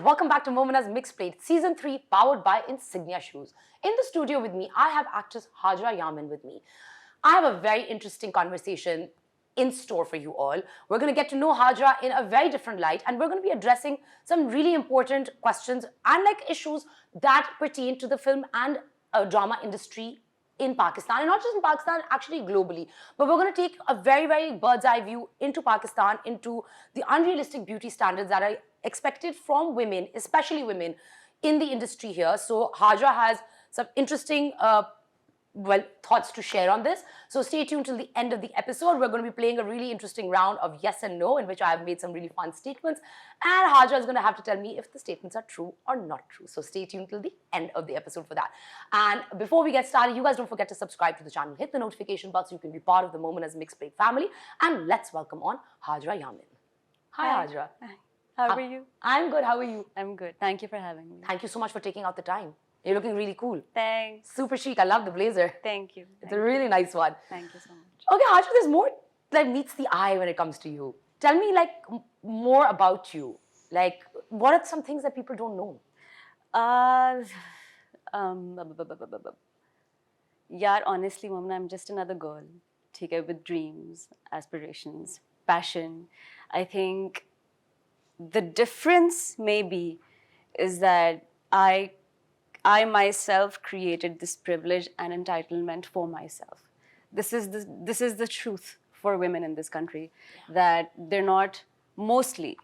welcome back to Momina's Mixed Plate, Season 3, powered by Insignia Shoes. In the studio with me, I have actress Hajra Yamin with me. I have a very interesting conversation in store for you all. We're going to get to know Hajra in a very different light, and we're going to be addressing some really important questions and issues that pertain to the film and drama industry in Pakistan, and not just in Pakistan, actually globally. But we're going to take a very, very bird's eye view into Pakistan, into the unrealistic beauty standards that are expected from women, especially women, in the industry here. So Hajra has some interesting thoughts to share on this. So stay tuned till the end of the episode. We're going to be playing a really interesting round of yes and no, in which I have made some really fun statements. And Hajra is going to have to tell me if the statements are true or not true. So stay tuned till the end of the episode for that. And before we get started, you guys don't forget to subscribe to the channel. Hit the notification bell so you can be part of the Momina's Mixed Plate family. And let's welcome on Hajra Yamin. Hi, Hajra. Hi. How are you? I'm good. How are you? I'm good. Thank you for having me. Thank you so much for taking out the time. You're looking really cool. Thanks. Super chic. I love the blazer. Thank you. It's a really nice one. Thank you so much. Okay, Hajra, there's more that meets the eye when it comes to you. Tell me more about you. What are some things that people don't know? Yeah, honestly, Momina, I'm just another girl. With dreams, aspirations, passion. I think the difference maybe is that I myself created this privilege and entitlement for myself. This is the truth for women in this country, that they're not mostly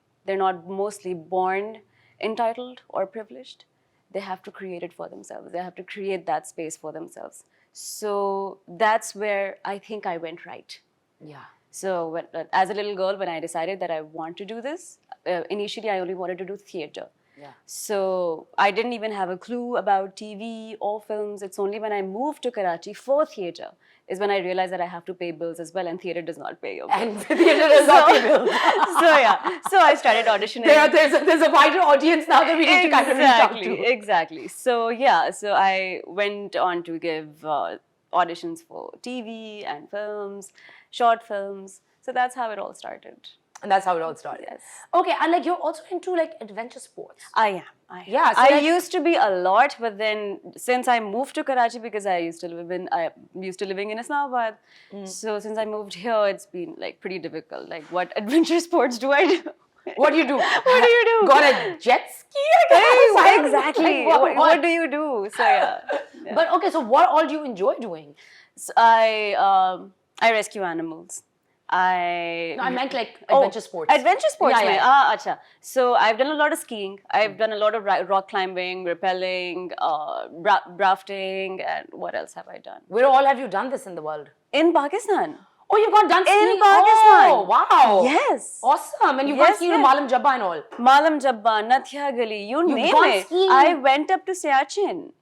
born entitled or privileged. They have to create it for themselves. They have to create that space for themselves. So that's where I think I went right. Yeah. So as a little girl, when I decided that I want to do this, initially I only wanted to do theatre. Yeah. So I didn't even have a clue about TV or films. It's only when I moved to Karachi for theatre is when I realized that I have to pay bills as well, and theatre does not pay your bills. And theatre does not pay bills. So I started auditioning. There's a wider audience now that we need to kind of reach out to. Exactly. So I went on to give auditions for TV and films, short films. So that's how it all started. And that's how it all started. Yes. Okay, and you're also into adventure sports. I am. Yeah. So I used to be a lot, but then since I moved to Karachi, because I used to living in Islamabad. So since I moved here, it's been pretty difficult. What adventure sports do I do? What do you do? What do you do? Got a jet ski? I guess? Exactly. What do you do? So yeah. But okay, so what all do you enjoy doing? So I rescue animals. No, I meant adventure sports. Adventure sports. Yeah. Acha. So I've done a lot of skiing. I've done a lot of rock climbing, rappelling, rafting, and what else have I done? Where all have you done this in the world? In Pakistan. Oh, you've gone skiing? In Pakistan. Oh, wow. Yes. Awesome. And you've gone skiing to Malam Jabba and all? Malam Jabba, Nathia Gali, you name it. Skiing. I went up to Siachen.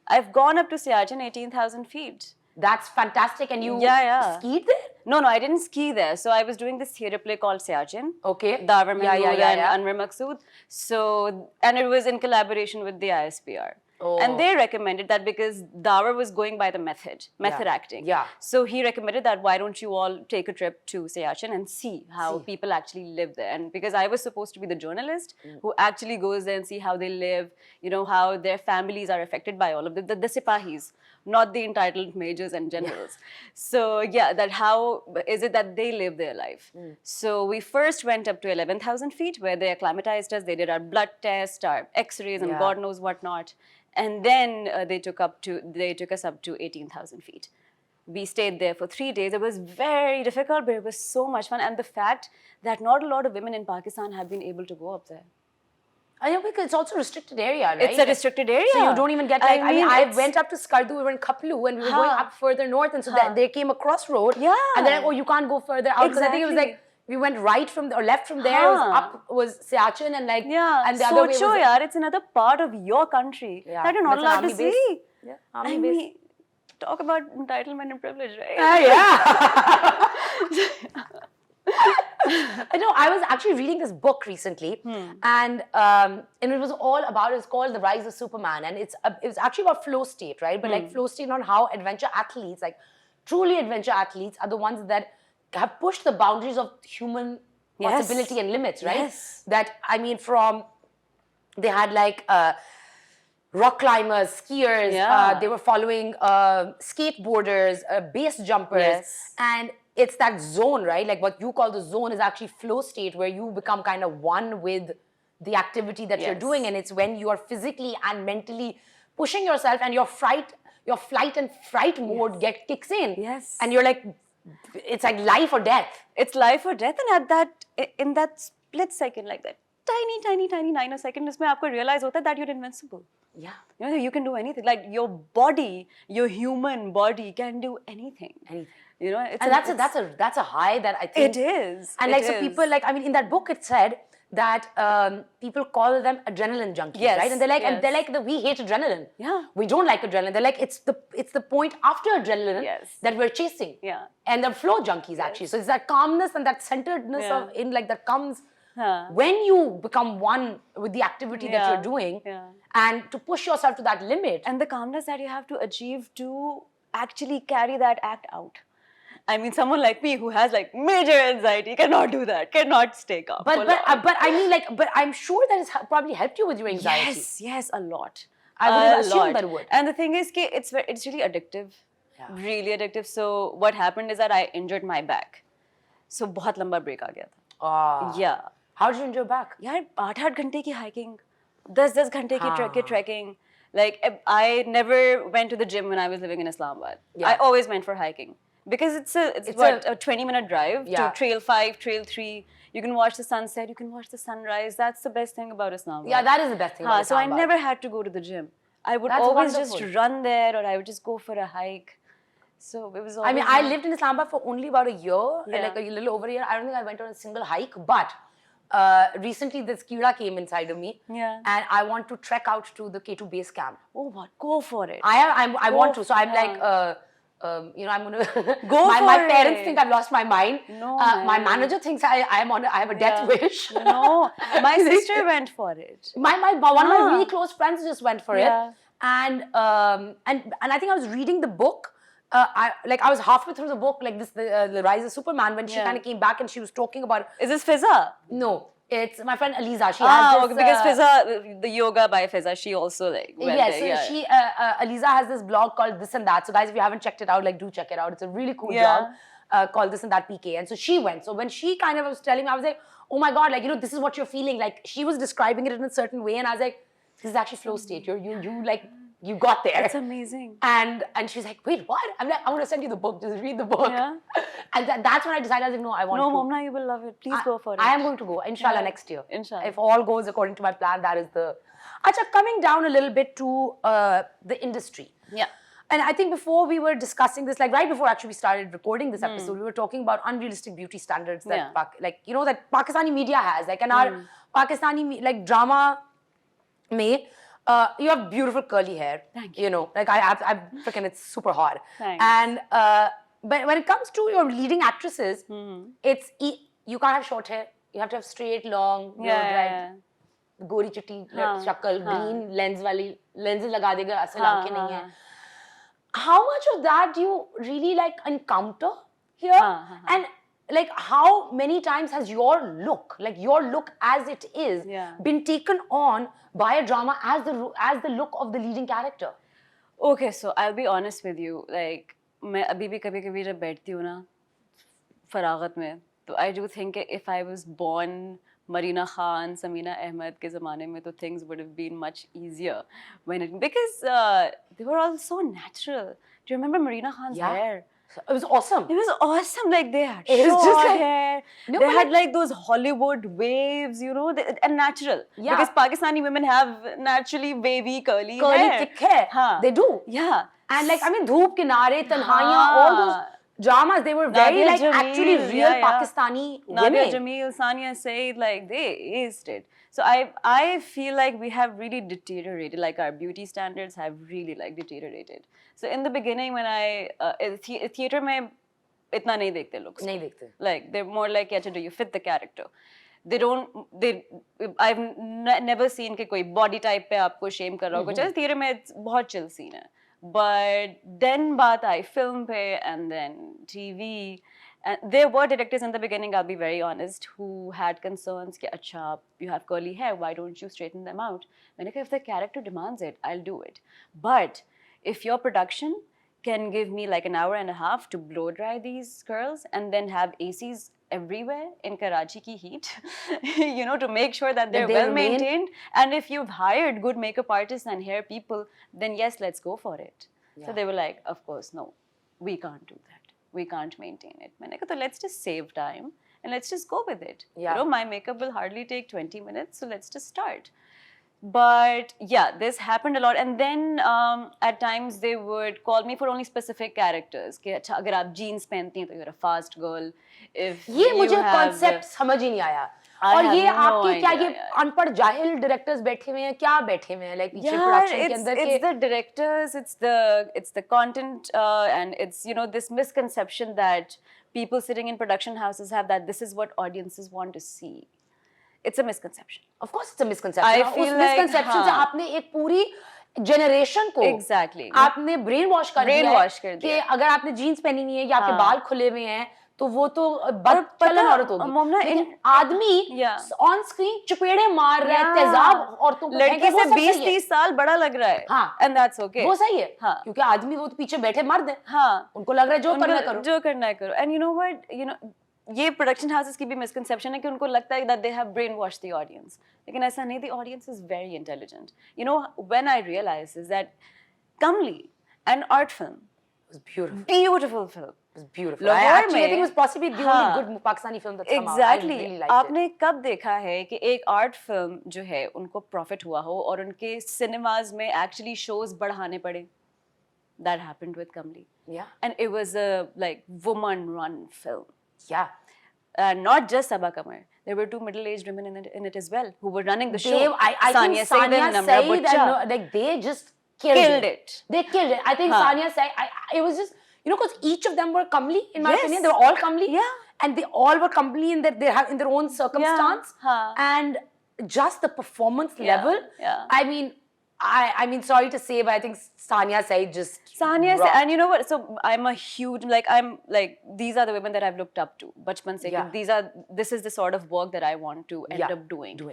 I've gone up to Siachen, 18,000 feet. That's fantastic. And you skied there? No, I didn't ski there. So I was doing this theatre play called Siachen. Okay. Davar Mahmood and Anwar Maqsood. So, and it was in collaboration with the ISPR. Oh. And they recommended that because Davar was going by the method acting. Yeah. So he recommended that why don't you all take a trip to Siachen and see how people actually live there. And because I was supposed to be the journalist who actually goes there and see how they live, how their families are affected by all of the Sipahis, not the entitled majors and generals. So yeah, that how is it that they live their life? So we first went up to 11,000 feet where they acclimatized us. They did our blood test, our x-rays and God knows what not. And then they took us up to 18,000 feet. We stayed there for 3 days. It was very difficult, but it was so much fun. And the fact that not a lot of women in Pakistan have been able to go up there. I know, because it's also a restricted area, right? It's a restricted area. So you don't even get I went up to Skardu, we were in Kaplu, and we were going up further north, and so there came a crossroad. Yeah. And then you can't go further out. Because I think it was we went right from or left from there. Up was Siachen and and the other way was it's another part of your country that you're not allowed to see. Yeah, army base. Talk about entitlement and privilege, right? Yeah. I know. I was actually reading this book recently, and it was all about. It's called The Rise of Superman, and it was actually about flow state, right? But flow state on how adventure athletes, truly adventure athletes, are the ones that have pushed the boundaries of human possibility and limits, right? Yes. That, I mean, from they had like rock climbers, skiers, Yeah. they were following skateboarders, base jumpers. Yes. And it's that zone, right? Like what you call the zone is actually flow state where you become kind of one with the activity that you're Yes. doing. And it's when you are physically and mentally pushing yourself and your flight and fright mode kicks in. Yes. And you're like, it's like life or death. It's life or death, and at that, in that split second, like that tiny nanosecond, इसमें आपको realize होता है that you're invincible. Yeah. You know, you can do anything. Like your body, your human body can do anything. Anything. You know, it's And that's a high that I think it is. And it like so is. people like, I mean, in that book it said that people call them adrenaline junkies, Yes, right? And they're like, yes. we hate adrenaline. Yeah. We don't like adrenaline. They're like, it's the point after adrenaline Yes. that we're chasing. Yeah. And they're flow junkies actually. So it's that calmness and that centeredness Yeah. that comes Huh. when you become one with the activity that Yeah. you're doing, Yeah. and to push yourself to that limit. And the calmness that you have to achieve to actually carry that act out. I mean, someone like me who has like major anxiety cannot do that, cannot stay calm. But for long. but I mean, like, but I'm sure that has probably helped you with your anxiety. Yes, a lot. I would have A assumed lot. that it would. And the thing is, it's really addictive. Yeah. Really addictive. So what happened is that I injured my back. So बहुत लंबा break आ गया था. Ah. Yeah. How did you injure your back? यार 8-8 घंटे की hiking, 10-10 घंटे की trekking. Like I never went to the gym when I was living in Islamabad. Yeah. I always went for hiking because it's a 20-minute drive Yeah. to Trail 5, Trail 3. You can watch the sunset, you can watch the sunrise. That's the best thing about Islamabad. Yeah, that is the best thing about So I Islamabad. never had to go to the gym. I would That's always wonderful. just run there, or I would just go for a hike. So it was always I mean, I lived in Islamabad for only about a year, Yeah. like a little over a year. I don't think I went on a single hike, but recently this kira came inside of me, Yeah. and I want to trek out to the K2 base camp. Oh, what? Go for it. I Go want to. So I'm for like, I'm gonna Go my for parents it. think I've lost my mind. No, my man. manager thinks I have a death Yeah. wish. No, my sister went for it. One of my Ah. really close friends just went for Yeah. it, and I think I was reading the book. I was halfway through the book, like the Rise of Superman, when she Yeah. kind of came back and she was talking about. Is this Fizza? No, it's my friend Aliza. She has this, Okay, because Fizza, the yoga by Fizza, she also like went yes, there. so she Aliza has this blog called This and That. So guys, if you haven't checked it out, like do check it out. It's a really cool Yeah. blog called This and That PK. And so she went. So when she kind of was telling me, I was like, oh my god, like this is what you're feeling. Like she was describing it in a certain way, and I was like, this is actually flow state. You got there. It's amazing. And she's like, wait, what? I'm like, I'm gonna send you the book. Just read the book. Yeah. And that's when I decided, I was like, no, I want No, to. Momina, you will love it. Please go for it. I am going to go, inshallah, Yeah. next year. Inshallah. If all goes according to my plan, that is the. Acha, coming down a little bit to the industry. Yeah. And I think before we were discussing this, like right before actually we started recording this episode, we were talking about unrealistic beauty standards that, Yeah. that Pakistani media has. Like, and our Pakistani, drama may, you have beautiful curly hair. Thank you. Like I freaking, it's super hot. Thanks. And, but when it comes to your leading actresses, you can't have short hair. You have to have straight, long, Yeah. gori chitti, shakal, green, lenses laga dega, asal हाँ, aankhein nahi hai. हाँ. How much of that do you really like encounter here? हाँ. And like how many times has your look as it is, Yeah. been taken on by a drama as the look of the leading character? Okay, so I'll be honest with you. Like, मैं अभी भी कभी-कभी जब बैठती हूँ ना फरागत में, तो I do think if I was born Marina Khan, Samina Ahmed के ज़माने में, तो things would have been much easier because they were all so natural. Do you remember Marina Khan's hair? It was awesome. It was awesome. Like they had It was short just like- hair. No, they but had like those Hollywood waves, and natural. Yeah. Because Pakistani women have naturally wavy, curly hair. thick hair. Haan. They do. Yeah. And like, I mean, Dhoop Kinare, Tanhaiyan, all those dramas, they were very Nadia like Jameel, actually real yeah. Pakistani Nadia women. Jameel, Sania Said, like they aced it. So I feel like we have really deteriorated, like our beauty standards have really like deteriorated. So in the beginning when I, theater mein itna nahi dekhte looks. Nahi dekhte. Like they're more like, yeah, do you fit the character? I've never seen कि कोई body type पे आपको shame कर रहा हो कुछ. Theater में बहुत chill scene है. But then बात आई film पे and then TV And there were directors in the beginning, I'll be very honest, who had concerns कि अच्छा you have curly hair, why don't you straighten them out? मैंने कहा if the character demands it, I'll do it. But if your production can give me like an hour and a half to blow dry these curls and then have ACs everywhere in Karachi ki heat, you know, to make sure that they're well maintained. And if you've hired good makeup artists and hair people, then yes, let's go for it. So they were like, of course, no, we can't do that. We can't maintain it. मैंने कहा तो let's just save time and let's just go with it. You know, my makeup will hardly take 20 minutes, so let's just start. But yeah, this happened a lot. And then at times they would call me for only specific characters. कि अच्छा अगर आप jeans पहनती हैं तो you're a fast girl. If ये मुझे concept समझ ही नहीं आया. और ये आपके क्या ये अनपढ़ जाहिल डायरेक्टर्स बैठे हुए हैं क्या बैठे हुए हैं लाइक पीछे प्रोडक्शन के अंदर के it's the directors, it's the content and it's you know this misconception that people sitting in production houses have that this is what audiences want to see. It's a misconception. Of course it's a misconception. I feel उस misconception से आपने एक पूरी generation को exactly आपने brain wash कर दिया कि अगर आपने जीन्स पहनी हुई है या आपके बाल खुले हुए हैं तो वो तो बदचलन औरत होगी लेकिन आदमी ऑन स्क्रीन चुपेड़े मार रहा है तेजाब औरतों को लड़की से 20-30 साल बड़ा लग रहा है एंड दैट्स ओके वो सही है क्योंकि आदमी वो तो पीछे बैठे मर्द है उनको लग रहा है जो करना है करो and you know what you know ये प्रोडक्शन हाउसेस की भी मिसकंसेप्शन है कि उनको लगता है that they have brainwashed the audience लेकिन ऐसा नहीं the audience is very intelligent you know when I realized is that Kamli an art film was beautiful film it was beautiful I think it was possibly the only good Pakistani film that's come out I really liked आपने कब देखा है कि एक art film जो है उनको profit हुआ हो और उनके सिनेमाज में एक्चुअली शोज बढ़ाने पड़े that happened with Kamli and it was a like woman run film not just Sabaa Qamar. There were 2 middle-aged women in it as well who were running the show. I think Sania Said and like they just killed it. They killed it. I think Sania Said. It was just you know because each of them were comely in my opinion. They were all comely. And they all were comely in that they have in their own circumstance. And just the performance level. I mean, sorry to say, but I think Sania Said just. Sania Said, and you know what? So I'm a huge I'm like these are the women that I've looked up to. Bachpan se, this is the sort of work that I want to end up doing.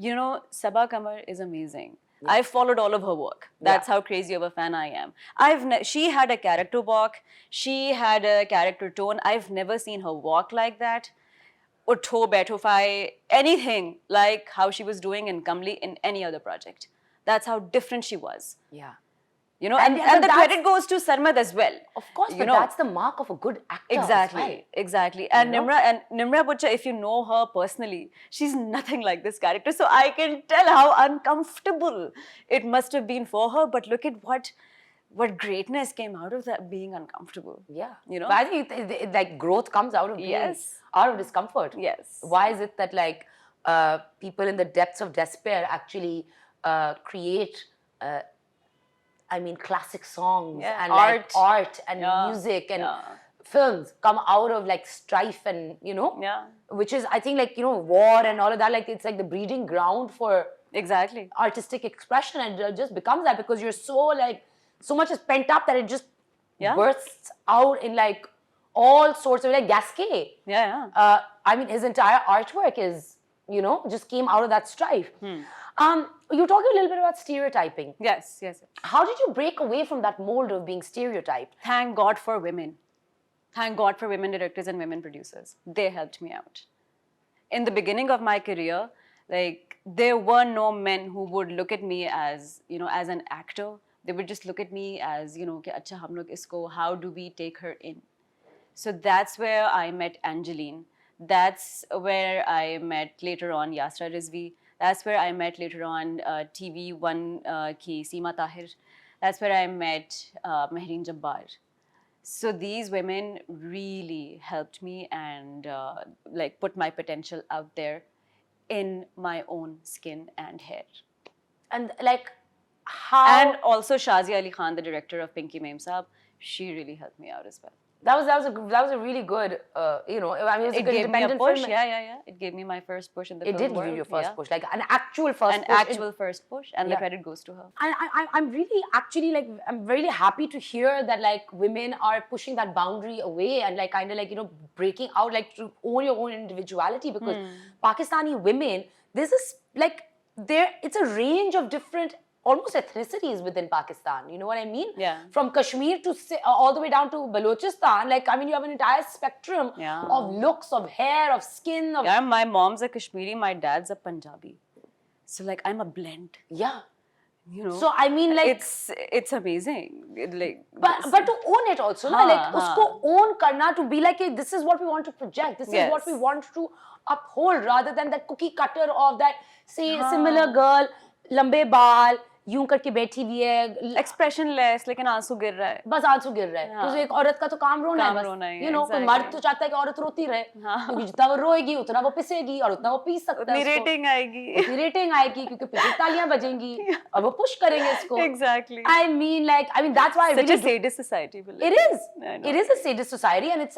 You know, Sabaa Qamar is amazing. I've followed all of her work. That's how crazy of a fan I am. She had a character walk. She had a character tone. I've never seen her walk like that. Utho, baitho, fai, anything like how she was doing in Kamli in any other project. That's how different she was. You know, and the credit goes to Sarmad as well. Of course, but that's the mark of a good actor. Exactly. And Nimra Butcha, if you know her personally, she's nothing like this character. So I can tell how uncomfortable it must have been for her. But look at what greatness came out of that being uncomfortable. You know, but I think like growth comes out of being out of discomfort. Why is it that like people in the depths of despair actually create classic songs and art. Like art and music and films come out of like strife and you know which is I think like you know war and all of that like it's like the breeding ground for artistic expression and it just becomes that because you're so much is pent up that it just bursts out in like all sorts of like Gasquet. I mean his entire artwork is you know just came out of that strife. You're talking a little bit about stereotyping. Yes. How did you break away from that mold of being stereotyped? Thank God for women. Thank God for women directors and women producers. They helped me out. In the beginning of my career, like there were no men who would look at me as, you know, as an actor. They would just look at me as, you know, कि अच्छा हम लोग इसको, how do we take her in? So that's where I met Angeline. That's where I met later on Yasra Rizvi. That's where I met later on TV1 ki Seema Tahir. That's where I met Mehreen Jabbar. So these women really helped me and like put my potential out there in my own skin and hair. And like how? And also Shazia Ali Khan, the director of Pinky Memsaab, she really helped me out as well. That was a really good, you know, I mean, it was a It good gave me a independent push. film. Yeah. It gave me my first push in the It film did give you world. your first Yeah. push, like an actual first An push. actual first push, and the Yeah. credit goes to her. I'm really actually like, I'm really happy to hear that like women are pushing that boundary away and like kind of like, you know, breaking out, like to own your own individuality, because Pakistani women, there's this like, it's a range of different almost ethnicities within Pakistan. You know what I mean? Yeah. From Kashmir to all the way down to Balochistan, like I mean, you have an entire spectrum Yeah. of looks, of hair, of skin, of Yeah, my mom's a Kashmiri, my dad's a Punjabi. So like I'm a blend. yeah. You know. So I mean, like it's amazing. Like but to own it also, na, like usko own karna, to be like, hey, this is what we want to project, this is what we Yes. want to uphold, rather than that cookie cutter of that say similar girl, lambe baal, यूं करके बैठी हुई है, expressionless, लेकिन आंसू गिर रहा है. बस आंसू गिर रहा है. तो एक औरत का तो काम रोना है, रोना बस है, यू नो. कोई मर्द तो चाहता है कि औरत रोती रहे, क्योंकि जितना वो रोएगी उतना वो पिसेगी और उतना वो पी सकता है, उतनी रेटिंग आएगी, उतनी रेटिंग आएगी, क्योंकि पीछे तालियां बजेंगी और वो पुश करेंगे इसको. Exactly. I mean that's why Such I really a sadist society. it is a sadist society, and it's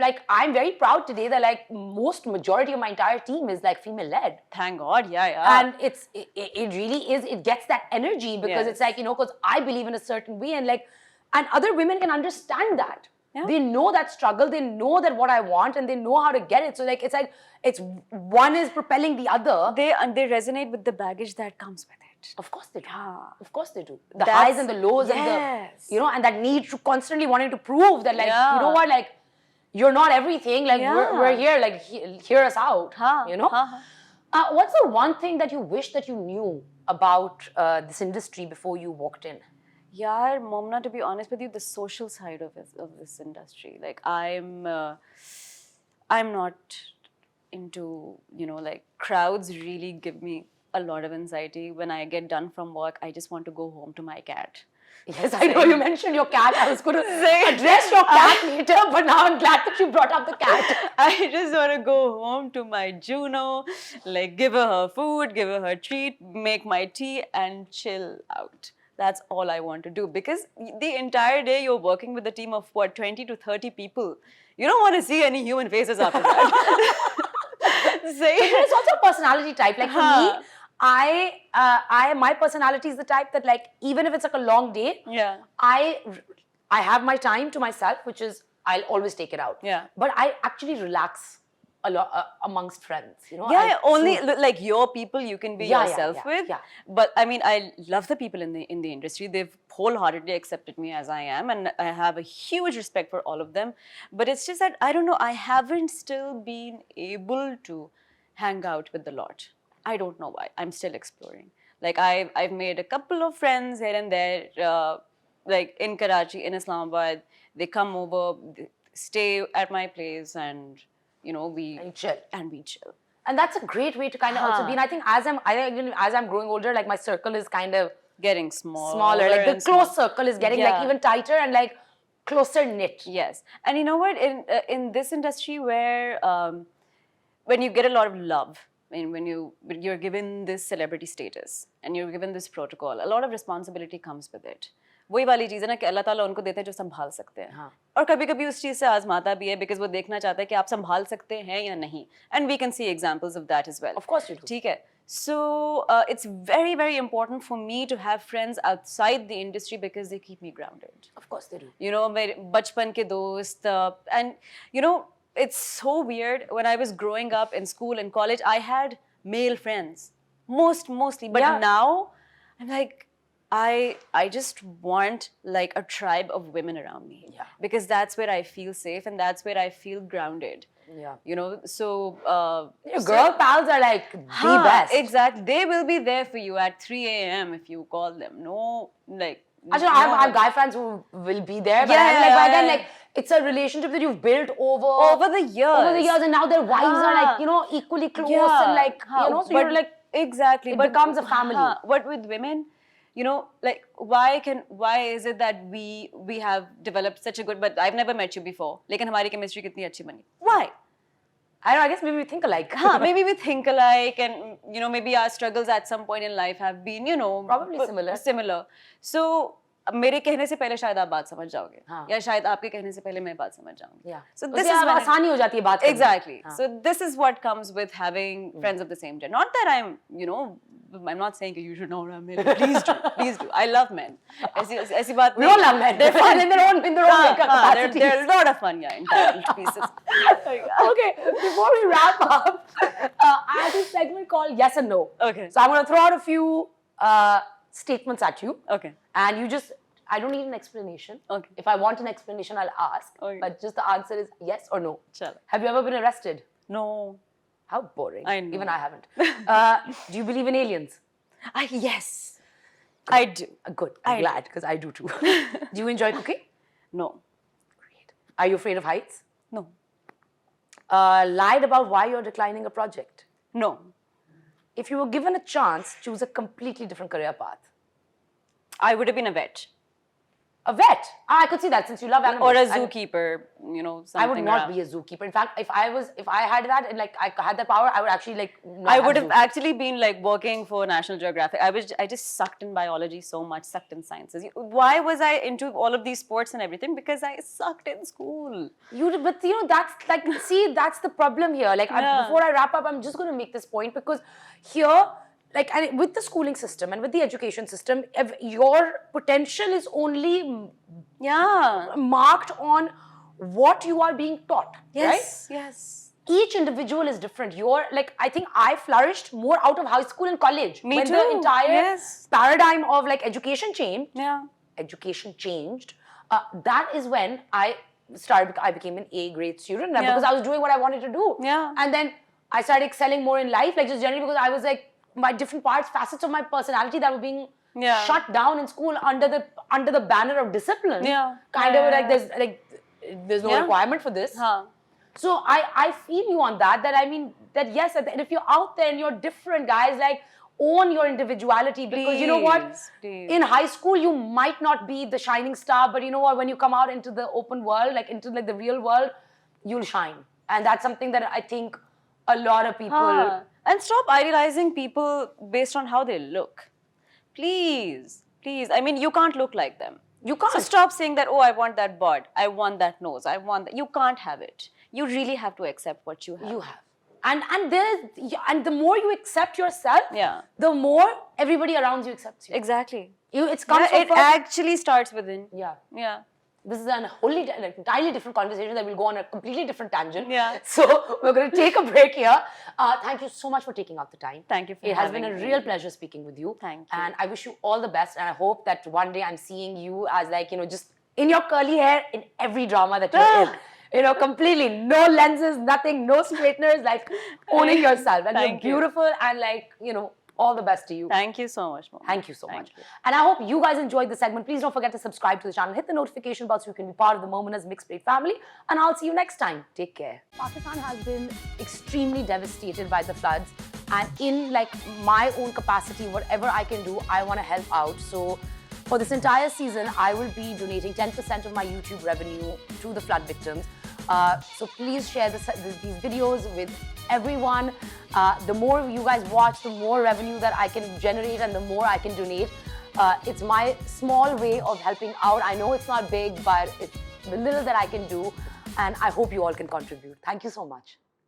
like I'm very proud today that like most majority of my entire team is like female led. Thank God, yeah. And it really is, it gets that energy, because it's like, you know, because I believe in a certain way, and like, and other women can understand that. Yeah. They know that struggle, they know that what I want, and they know how to get it. So like it's one is propelling the other. They resonate with the baggage that comes with it. Of course they do. Yeah. Of course they do. The highs and the lows, and the, you know, and that need to constantly wanting to prove that like, you know what, like, you're not everything, like we're here, like hear us out, you know. What's the one thing that you wish that you knew about this industry before you walked in? Yeah, Momina, to be honest with you, the social side of this industry, like I'm not into, you know, like crowds really give me a lot of anxiety. When I get done from work, I just want to go home to my cat. Yes, I know you mentioned your cat. I was going to address your cat later, but now I'm glad that you brought up the cat. I just want to go home to my Juno, like give her food, give her treat, make my tea, and chill out. That's all I want to do, because the entire day you're working with a team of 20 to 30 people. You don't want to see any human faces after that. It's also a personality type. Like for me, my personality is the type that like, even if it's like a long day, I have my time to myself, which is I'll always take it out. Yeah. But I actually relax a lot amongst friends, you know. Yeah, only like your people you can be yourself with. Yeah. But I mean, I love the people in the industry. They've wholeheartedly accepted me as I am, and I have a huge respect for all of them. But it's just that I don't know. I haven't still been able to hang out with the lot. I don't know why. I'm still exploring. Like I've made a couple of friends here and there, like in Karachi, in Islamabad. They come over, they stay at my place, and you know, we chill. And that's a great way to kind of also be. And I think as I'm growing older, like my circle is kind of getting smaller. Like the close circle is getting like even tighter and like closer knit. Yes. And you know what? In this industry where when you get a lot of love, when you're given this celebrity status and you're given this protocol, a lot of responsibility comes with it. वही वाली चीज़ है ना कि अल्लाह ताला उनको देते हैं जो संभाल सकते हैं, और कभी-कभी उस चीज़ से आजमाता भी है, because वो देखना चाहता है कि आप संभाल सकते हैं या नहीं. And we can see examples of that as well. Of course you do. ठीक है. So it's very, very important for me to have friends outside the industry because they keep me grounded. Of course they do. You know, मेरे बचपन के दोस्त, and you know, it's so weird. When I was growing up in school and college, I had male friends, mostly. But now, I'm like, I just want like a tribe of women around me. Yeah. Because that's where I feel safe and that's where I feel grounded. Yeah. You know, so your girl pals are like the best. Exactly. They will be there for you at 3 a.m. if you call them. No, like. Actually, I have guy friends who will be there, but again, like, it's a relationship that you've built over the years, and now their wives are like, you know, equally close and like, you know, so you're like, exactly, it becomes a family. But with women, you know, like, why is it that we have developed such a good, but I've never met you before, लेकिन हमारी chemistry कितनी अच्छी बनी? Why? I don't know, I guess maybe we think alike. Maybe we think alike, and you know, maybe our struggles at some point in life have been, you know, probably similar. So मेरे कहने से पहले शायद आप बात समझ जाओगे, हाँ. या शायद आपके कहने से पहले मैं बात समझ जाऊंगी. Yeah. So उससे this is when आसानी हो जाती है बात करने. exactly. हाँ. So this is what comes with having friends of the same gender. Not that I'm, you know, I'm not saying you should know I'm male. Please do, please do. I love men. ऐसी बात We all love men. They're fun in their own capacities. They're a lot of fun, yeah, in talent pieces. Okay, before we wrap up, I have this segment called Yes and No. Okay. So I'm going to throw out a few statements at you. Okay. And you just, I don't need an explanation. Okay. If I want an explanation, I'll ask. Okay. But just the answer is yes or no. Chalo. Have you ever been arrested? No. How boring. I know. Even I haven't. Do you believe in aliens? Yes. I do. Good. I'm glad because I do too. Do you enjoy cooking? No. Great. Are you afraid of heights? No. Lied about why you're declining a project? No. If you were given a chance, choose a completely different career path. I would have been a vet. A vet? I could see that since you love animals. Or a zookeeper, you know, something. I would not around. be a zookeeper. In fact, if I had that and like I had that power, I would actually like. I would have actually been like working for National Geographic. I just sucked in biology so much, sucked in sciences. Why was I into all of these sports and everything? Because I sucked in school. But you know, that's like, see, that's the problem here. Like before I wrap up, I'm just going to make this point because here, like, and with the schooling system and with the education system, if your potential is only marked on what you are being taught. Yes, right? yes. Each individual is different. You're like, I think I flourished more out of high school and college. Me when too. The entire Yes. paradigm of like education changed. Yeah. Education changed. That is when I became an A grade student because I was doing what I wanted to do. Yeah. And then I started excelling more in life, like just generally because I was like, my different facets of my personality that were being shut down in school under the banner of discipline. Yeah. Kind of like there's no requirement for this. Huh. So I feel you on that. That I mean that yes, and if you're out there and you're different, guys, like own your individuality because you know what? Please. In high school you might not be the shining star, but you know what? When you come out into the open world, like into like the real world, you'll shine. And that's something that I think a lot of people. And stop idealizing people based on how they look. Please, please. I mean, you can't look like them. You can't. So stop saying that, oh, I want that butt, I want that nose, I want that. You can't have it. You really have to accept what you have. You have. And the more you accept yourself, the more everybody around you accepts you. Exactly. It comes it actually starts within. Yeah. Yeah. This is an entirely different conversation that will go on a completely different tangent. Yeah. So we're going to take a break here. Thank you so much for taking out the time. Thank you for having me. It has been a real pleasure speaking with you. Thank you. And I wish you all the best. And I hope that one day I'm seeing you as like, you know, just in your curly hair in every drama that you're in. You know, completely. No lenses, nothing, no straighteners, like owning yourself. And you're beautiful and like, you know, all the best to you. Thank you so much, Mom. Thank you so much. And I hope you guys enjoyed the segment. Please don't forget to subscribe to the channel. Hit the notification bell so you can be part of the Momina's Mixed Plate family. And I'll see you next time. Take care. Pakistan has been extremely devastated by the floods. And in like my own capacity, whatever I can do, I want to help out. So for this entire season, I will be donating 10% of my YouTube revenue to the flood victims. So please share these videos with everyone. The more you guys watch, the more revenue that I can generate and the more I can donate. It's my small way of helping out. I know it's not big, but it's the little that I can do. And I hope you all can contribute. Thank you so much.